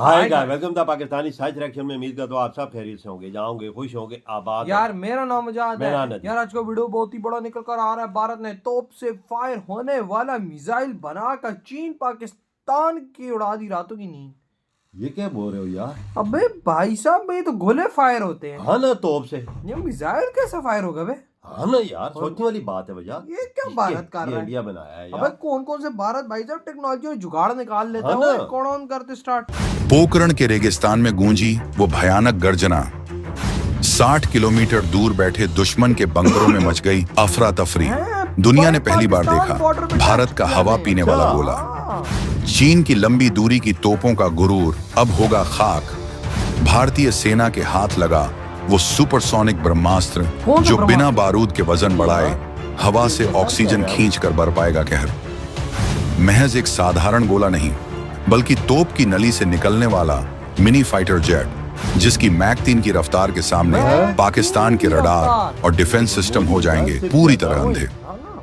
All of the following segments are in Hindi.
Hi hi guy, guys. Welcome the Pakistani science reaction में। उम्मीद करता हूँ आप सब खैरियत से होंगे, जहाँ होंगे खुश होंगे, आबाद यार होंगे। मेरा नाम आजाद है। मेरा नदी। यार आज का वीडियो बहुत ही बड़ा निकल कर आ रहा है। भारत ने तोप से फायर होने वाला मिसाइल बनाकर चीन पाकिस्तान की उड़ा दी रातों की नींद। ये क्या बोल रहे हो यार? अबे भाई साहब, ये तो गोले फायर होते हैं। हाँ ना, तोप से। ये मिसाइल कैसे फायर होगा बे? हाँ ना यार, सोचने वाली बात है भैया। ये क्या भारत कर ये रहा है? इंडिया बनाया है अबे यार। कौन कौन से भारत भाई साहब टेक्नोलॉजी और जुगाड़ निकाल लेता हाँ है। ना। कौन ऑन करते स्टार्ट। पोखरण के रेगिस्तान में गूंजी वो भयानक गर्जना। 60 किलोमीटर दूर बैठे दुश्मन के बंकरों में मच गई अफरा तफरी। दुनिया ने पहली बार देखा भारत का हवा पीने वाला गोला। चीन की लंबी दूरी की तोपों का गुरूर अब होगा खाक। भारतीय सेना के हाथ लगा वो सुपरसोनिक ब्रह्मास्त्र जो बिना बारूद के वजन बढ़ाए हवा से ऑक्सीजन खींच कर बर पाएगा कहर। महज एक साधारण गोला नहीं, बल्कि तोप की नली से निकलने वाला मिनी फाइटर जेट, जिसकी मैक 3 की रफ्तार के सामने पाकिस्तान के रडार और डिफेंस सिस्टम हो जाएंगे पूरी तरह अंधे।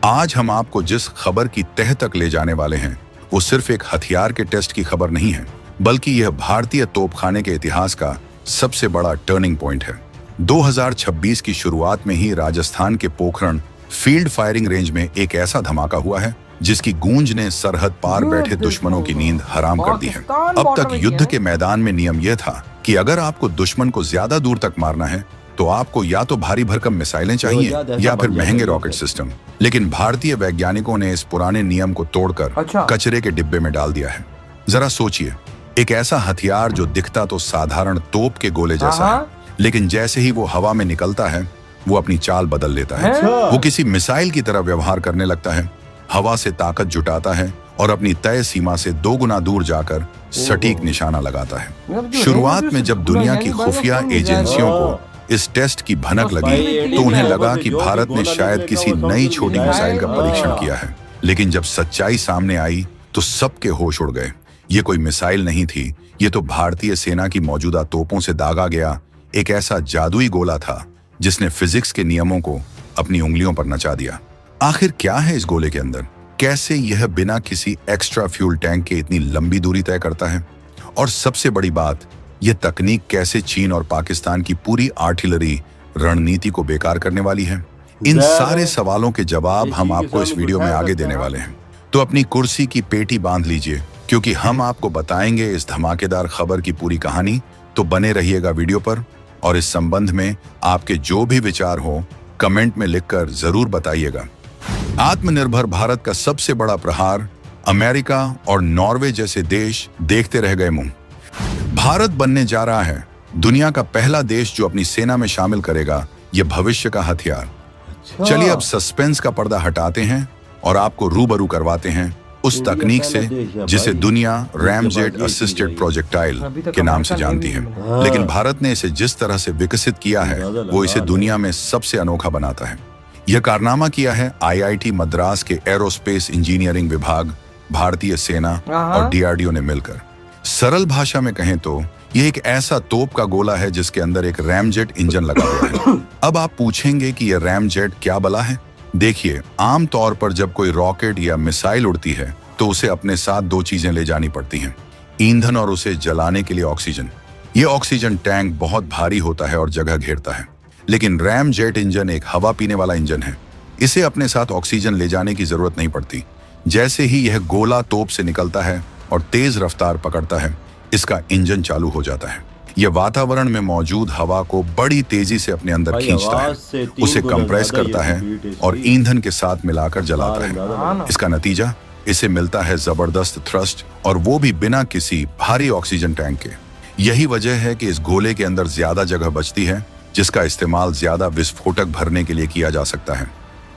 आज हम आपको जिस खबर की तह तक ले जाने वाले हैं, वो सिर्फ एक हथियार के टेस्ट की खबर नहीं है, बल्कि यह भारतीय तोपखाने के इतिहास का सबसे बड़ा टर्निंग पॉइंट है। 2026 की शुरुआत में ही राजस्थान के पोखरण फील्ड फायरिंग रेंज में एक ऐसा धमाका हुआ है जिसकी गूंज ने सरहद पार बैठे दुश्मनों की नींद हराम कर दी है। अब तक युद्ध के मैदान में नियम यह था कि अगर आपको दुश्मन को ज्यादा दूर तक मारना है तो आपको या तो भारी भरकम मिसाइलें चाहिए या फिर महंगे रॉकेट सिस्टम। लेकिन भारतीय वैज्ञानिकों ने इस पुराने नियम को तोड़कर कचरे के डिब्बे में डाल दिया है। जरा सोचिए, एक ऐसा हथियार जो दिखता तो साधारण तोप के गोले जैसा है, लेकिन जैसे ही वो हवा में निकलता है वो अपनी चाल बदल लेता है। वो किसी मिसाइल की तरह व्यवहार करने लगता है, हवा से ताकत जुटाता है और अपनी तय सीमा से 2 गुना दूर जाकर सटीक निशाना लगाता है। शुरुआत में जब दुनिया की खुफिया एजेंसियों को इस टेस्ट की भनक लगी तो उन्हें लगा कि भारत ने शायद किसी नई छोटी मिसाइल का परीक्षण किया है। लेकिन जब सच्चाई सामने आई तो सबके होश उड़ गए। ये कोई मिसाइल नहीं थी, ये तो भारतीय सेना की मौजूदा तोपों से दागा गया एक ऐसा जादुई गोला था जिसने फिजिक्स के नियमों को अपनी उंगलियों पर नचा दिया। आखिर क्या है इस गोले के अंदर? कैसे यह बिना किसी एक्स्ट्रा फ्यूल टैंक के इतनी लंबी दूरी तय करता है? और सबसे बड़ी बात, यह तकनीक कैसे चीन और पाकिस्तान की पूरी आर्टिलरी रणनीति को बेकार करने वाली है? इन सारे सवालों के जवाब हम आपको इस वीडियो में आगे देने वाले हैं। तो अपनी कुर्सी की पेटी बांध लीजिए, क्योंकि हम आपको बताएंगे इस धमाकेदार खबर की पूरी कहानी। तो बने रहिएगा वीडियो पर, और इस संबंध में आपके जो भी विचार हो कमेंट में लिखकर जरूर बताइएगा। आत्मनिर्भर भारत का सबसे बड़ा प्रहार अमेरिका और नॉर्वे जैसे देश देखते रह गए मुंह। भारत बनने जा रहा है दुनिया का पहला देश जो अपनी सेना में शामिल करेगा यह भविष्य का हथियार। चलिए अब सस्पेंस का पर्दा हटाते हैं और आपको रूबरू करवाते हैं उस तकनीक से जिसे दुनिया रैमजेट असिस्टेड प्रोजेक्टाइल के नाम से जानती है। लेकिन भारत ने इसे जिस तरह से विकसित किया है वो इसे दुनिया में सबसे अनोखा बनाता है। यह कारनामा किया है आईआईटी मद्रास के एरोस्पेस इंजीनियरिंग विभाग, भारतीय सेना और डीआरडीओ ने मिलकर। सरल भाषा में कहें तो यह एक ऐसा तोप का गोला है जिसके अंदर एक रैमजेट इंजन लगा हुआ है। अब आप पूछेंगे कि यह रैमजेट क्या बला है? देखिए, आमतौर पर जब कोई रॉकेट या मिसाइल उड़ती है तो उसे अपने साथ 2 चीजें ले जानी पड़ती हैं, ईंधन और उसे जलाने के लिए ऑक्सीजन। ये ऑक्सीजन टैंक बहुत भारी होता है और जगह घेरता है, लेकिन रैम जेट इंजन एक हवा पीने वाला इंजन है। इसे अपने साथ ऑक्सीजन ले जाने की जरूरत नहीं पड़ती। जैसे ही यह गोला तोप से निकलता है और तेज रफ्तार पकड़ता है, इसका इंजन चालू हो जाता है। यह वातावरण में मौजूद हवा को बड़ी तेजी से अपने अंदर खींचता है, उसे कंप्रेस करता है और ईंधन के साथ मिलाकर जलाता है। इसका नतीजा इसे मिलता है जबरदस्त थ्रस्ट, और वो भी बिना किसी भारी ऑक्सीजन टैंक के। यही वजह है कि इस गोले के अंदर ज्यादा जगह बचती है, जिसका इस्तेमाल ज्यादा विस्फोटक भरने के लिए किया जा सकता है।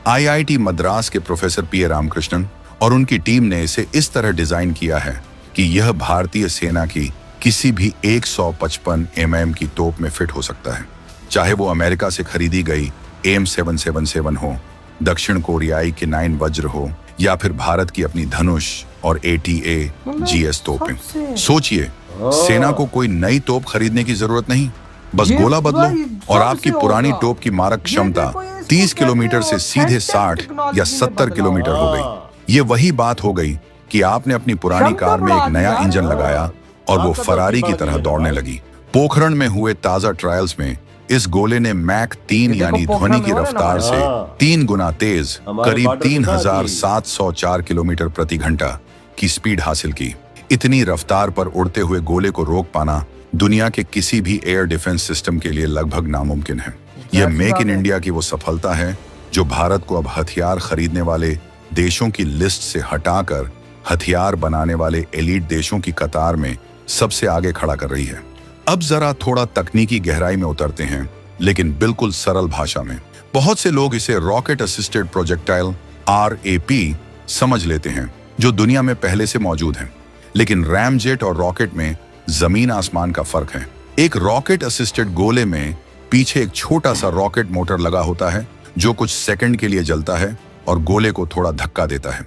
आईआईटी मद्रास के प्रोफेसर पी ए रामकृष्णन और उनकी टीम ने इसे इस तरह डिजाइन किया है कि यह भारतीय सेना की किसी भी 155 mm की तोप में फिट हो सकता है, चाहे वो अमेरिका से खरीदी गई AIM-777 हो, दक्षिण कोरियाई के 9 वज्र हो, या फिर भारत की अपनी धनुष और ATA-GS तोपें। सोचिए, सेना को कोई नई तोप खरीदने की जरूरत नहीं, बस गोला बदलो और आपकी पुरानी तोप की मारक क्षमता 30 किलोमीटर से सीधे 60 या 70 किलोमीटर हो गई। ये वही बात हो गई कि आपने अपनी पुरानी कार में एक नया इंजन लगाया और वो ताकत फरारी की बढ़ तरह गई है दौड़ने भाई। लगी। पोखरण में हुए ताजा ट्रायल्स में इस गोले ने मैक 3 देखो यानी पोखरण ध्वनि में की हो रहा है ना रफ्तार भाई। से हाँ। 3 गुना तेज हमारे करीब बॉर्डर के साथ ही। 3704 किलोमीटर प्रति घंटा की स्पीड हासिल की। इतनी रफ्तार पर उड़ते हुए गोले को रोक पाना दुनिया के किसी भी एयर डिफेंस सिस्टम के लिए लगभग नामुमकिन है। यह ऐसी मेक बात इन है। इंडिया की वो सफलता है जो भारत को अब हथियार खरीदने वाले देशों की लिस्ट से हटाकर हथियार बनाने वाले एलीट देशों की कतार में सबसे आगे खड़ा कर रही है। अब जरा थोड़ा तकनीकी गहराई में उतरते हैं, लेकिन बिल्कुल सरल भाषा में। बहुत से लोग इसे रॉकेट असिस्टेड प्रोजेक्टाइल RAP समझ लेते हैं, जो दुनिया में पहले से मौजूद है। लेकिन रैमजेट और रॉकेट में जमीन आसमान का फर्क है। एक रॉकेट असिस्टेड गोले में पीछे एक छोटा सा रॉकेट मोटर लगा होता है जो कुछ सेकंड के लिए जलता है और गोले को थोड़ा धक्का देता है।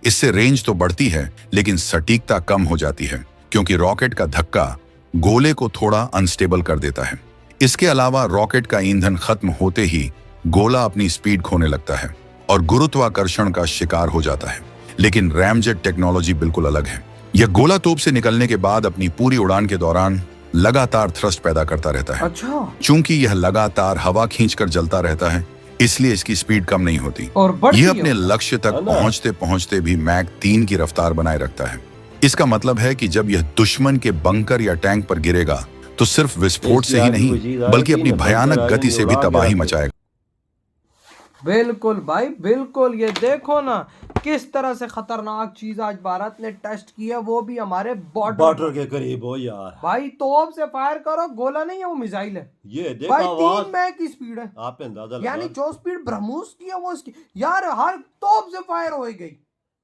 इससे रेंज तो बढ़ती है, लेकिन सटीकता कम हो जाती है, क्योंकि रॉकेट का धक्का गोले को थोड़ा अनस्टेबल कर देता है। इसके अलावा रॉकेट का ईंधन खत्म होते ही गोला अपनी स्पीड खोने लगता है और गुरुत्वाकर्षण का शिकार हो जाता है। लेकिन रैमजेट टेक्नोलॉजी बिल्कुल अलग है। यह गोला तोप से निकलने के बाद अपनी पूरी उड़ान के दौरान लगातार थ्रस्ट पैदा करता रहता है। अच्छा। चूंकि यह लगातार हवा खींचकर जलता रहता है, इसलिए इसकी स्पीड कम नहीं होती। और बढ़ती यह है। अपने लक्ष्य तक है ना? पहुंचते पहुंचते भी मैक 3 की रफ्तार बनाए रखता है। इसका मतलब है कि जब यह दुश्मन के बंकर या टैंक पर गिरेगा तो सिर्फ विस्फोट से ही नहीं, बल्कि अपनी भयानक गति से भी तबाही मचाएगा। बिल्कुल भाई बिल्कुल। ये देखो ना किस तरह से खतरनाक चीज आज भारत ने टेस्ट की है, वो भी हमारे बॉर्डर के करीब हो यार। भाई तोप से फायर करो, गोला नहीं है वो मिसाइल है ये देखो भाई। आवाज 3 मैक की स्पीड है, आप पे अंदाजा यानी लगा। जो स्पीड ब्रह्मोस की है वो इसकी। यार हर तोप से फायर हो गई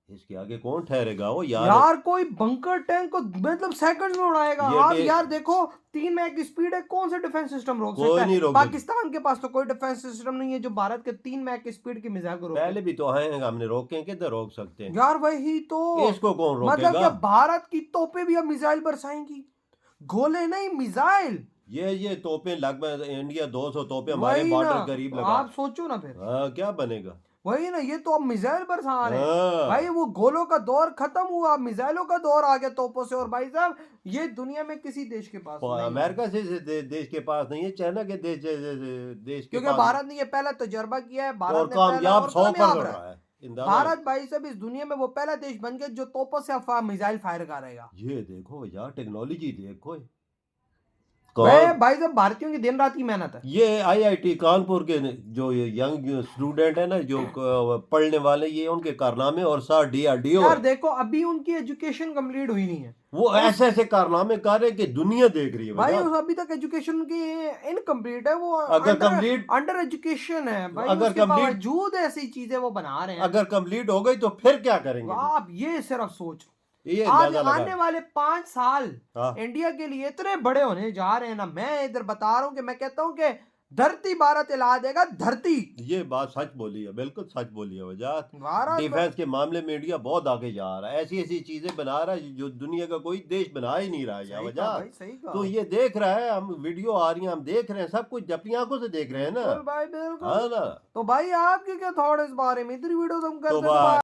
इसके आगे कौन ठहरेगा वो यार। कोई बंकर टैंक को मतलब सेकंड में उड़ाएगा। ये आप भी- यार देखो 3 मैक की स्पीड है, कौन सा डिफेंस सिस्टम रोक कोई सकता नहीं है? रोक सकता। पाकिस्तान के पास तो कोई डिफेंस सिस्टम नहीं है जो भारत के 3 मैक की स्पीड की मिसाइल को रोके। पहले भी तो हैं, हमने रोके किधर रोक सकते हैं। यार वही तो इसको कौन मतलब रोकेगा। कि भारत की तोपें भी अब मिसाइल बरसाएंगी, गोले नहीं मिसाइल। ये तोपें लगभग इंडिया 200 तोपें हमारे वही बॉर्डर ना, करीब लगा। आप सोचो ना फिर। हाँ क्या बनेगा। वही ना, ये तो अब मिसाइल बरसा रहे हैं हाँ। भाई। वो गोलों का दौर खत्म हुआ, मिसाइलों का दौर आ गया तोपों से। और भाई साहब ये दुनिया में किसी देश के पास नहीं है। अमेरिका से देश के पास नहीं है, चाइना के देश के क्योंकि पास भारत ने ये पहला तजुर्बा किया है। भारत और ने पहला कामयाब और 100 पर कामयाब कर रहा रहा है। है। इंदाज़ा भारत भाई साहब इस दुनिया में वो पहला देश बन गया जो तोपों से मिसाइल फायर करेगा। ये देखो यार टेक्नोलॉजी देखो। भाई साहब भारतीयों की दिन रात की मेहनत है। ये IIT कानपुर के जो ये यंग स्टूडेंट है ना, जो पढ़ने वाले, ये उनके कारनामे और साथ DRDO यार देखो अभी उनकी एजुकेशन कंप्लीट हुई नहीं है, वो ऐसे ऐसे कारनामे कर रहे हैं कि दुनिया देख रही है भाई भैया। उस अभी तक एजुकेशन की इनकम्प्लीट है। वो अगर complete- अंडर एजुकेशन है भाई। अगर उसके complete- बावजूद ऐसी चीजें वो बना रहे हैं। अगर कंप्लीट हो गई तो फिर क्या करेंगे। आप ये सिर्फ सोच, ये आज अंदाजा आने लगा। वाले 5 साल हाँ। इंडिया के लिए इतने बड़े होने जा रहे हैं ना। मैं इधर बता रहा हूँ कि मैं कहता हूँ कि धरती भारत हिला देगा, धरती। ये बात सच बोली है, बिल्कुल सच बोली है वजात। भारत डिफेंस के मामले में इंडिया बहुत आगे जा रहा है। ऐसी ऐसी चीजें बना रहा है जो दुनिया का कोई देश बना ही नहीं रहा है सही कहा वजात। भाई, सही कहा। तो ये देख रहा है, हम वीडियो आ रही है, हम देख रहे हैं, सब कुछ अपनी आंखों से देख रहे हैं ना। बिल्कुल भाई बिल्कुल। हाँ ना। तो भाई आपके क्या थॉट इस बारे में? इधर वीडियो तुम तो करते